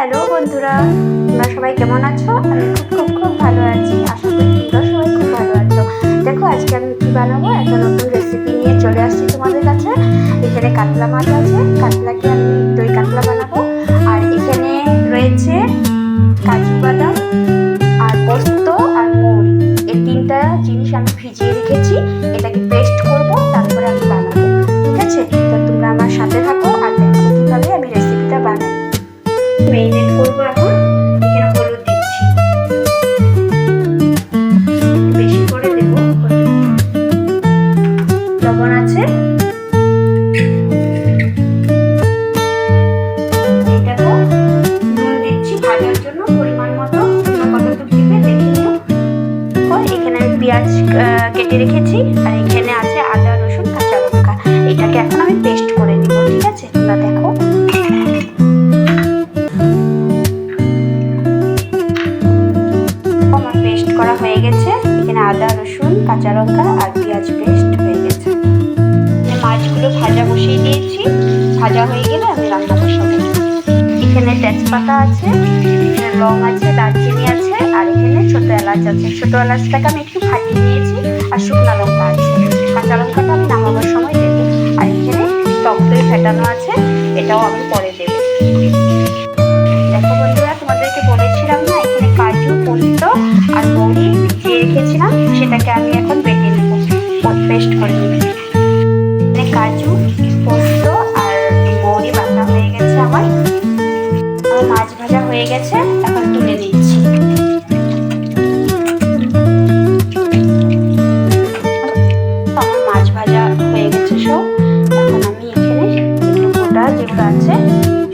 Hello বন্ধুরা, তোমরা সবাই কেমন আছো? আমি খুব ভালো আছি। আশা করি তোমরা সবাই খুব ভালো আছো। দেখো আজকে আমি কি বানাবো, একটা নতুন রেসিপি নিয়ে চলে আসছি তোমাদের কাছে। এখানে কাতলা মাছ আছে, কাতলাকে আমি দই কাতলা বানাবো। আর এখানে রয়েছে কাজু বাদাম আর পোস্ত আর মৌরি, এই তিনটা জিনিস আমি ভিজিয়ে রেখেছি। এটাকে পেস্ট করব, তারপরে আমি বানাবো। ঠিক আছে, তো তোমরা আমার সাথে থাকো আর দেখো কিভাবে আমি রেসিপিটা বানাই। মেরিনেট করবো এখন। এখানে হলুদ দিচ্ছি, বেশি করে দেবো। লবণ আছে, এই দেখো নুন দিচ্ছি ভাজার জন্য পরিমাণ মতো, কতটুকু দিবে দেখে নিও। এখানে আমি পেঁয়াজ কেটে রেখেছি, আর এখানে আছে আদা রসুন কাঁচা লঙ্কা। এটাকে এখন আমি পেস্ট করে নিব। ঠিক আছে, তোমরা দেখো। করা হয়ে গেছে, এখানে আদা রসুন কাঁচা লঙ্কা আর পেঁয়াজ পেস্ট হয়ে গেছে। মাছগুলো ভাজা বসিয়ে দিয়েছি, ভাজা হয়ে গেলে আমি রান্না বসাবো। এখানে তেজপাতা আছে, এখানে লং আছে, দারচিনি আছে, আর এখানে ছোট এলাচ আছে। ছোট এলাচটাকে আমি একটু ফাটিয়ে নিয়েছি, আর শুকনো লঙ্কা আছে। কাঁচা লঙ্কাটা আমি নামাবার সময় দেবো। আর এখানে টক দই ফেটানো আছে, এটাও আমি পরে দেবো। দেখো বন্ধুরা, তোমাদেরকে বলেছিলাম না, এখানে কাজু পোস্ত আর মৌরি ভিজিয়ে রেখেছিলাম, সেটাকে আমি এখন বেটে নেব, পেস্ট করে নেব। এখানে কাজু পোস্ত আর মৌরি বাটা হয়ে গেছে। আমার মাছ ভাজা হয়ে গেছে, এখন তুলে নিচ্ছি। আমার মাছ ভাজা হয়ে গেছে সব। এখন আমি এখানে একটু গোটা যেগুলো আছে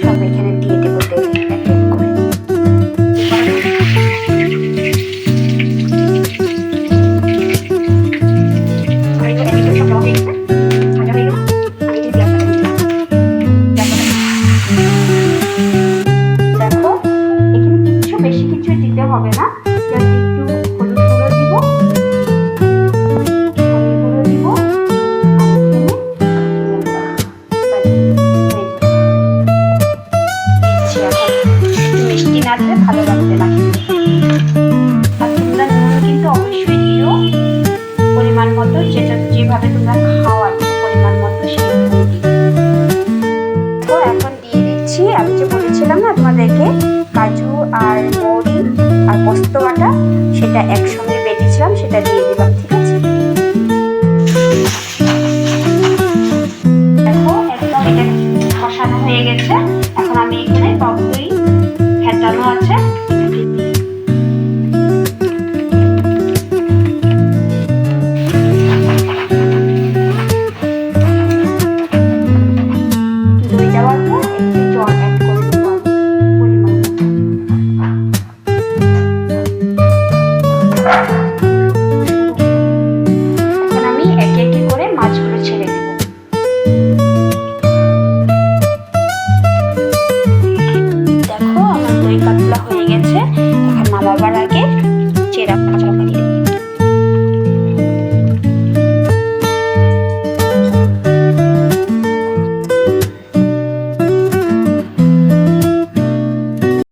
সব এখানে দিয়ে দেবো তেলে এক এক করে। দেখো এখানে কিছু বেশি কিছু দিতে হবে না, জাস্ট একটু হলুদ গুঁড়ো দিব, মিষ্টি না দিলে ভালো লাগবে না। আর তোমরা নুন কিন্তু অবশ্যই দিও পরিমাণ মতো, যেটা যেভাবে তোমরা খাওয়ার পরিমাণ মতো সেইভাবে দিও। তো এখন দিয়ে দিচ্ছি, আমি যে বলেছিলাম না তোমাদেরকে, কাজু আর মৌরি আর পোস্ত বাটা, সেটা একসঙ্গে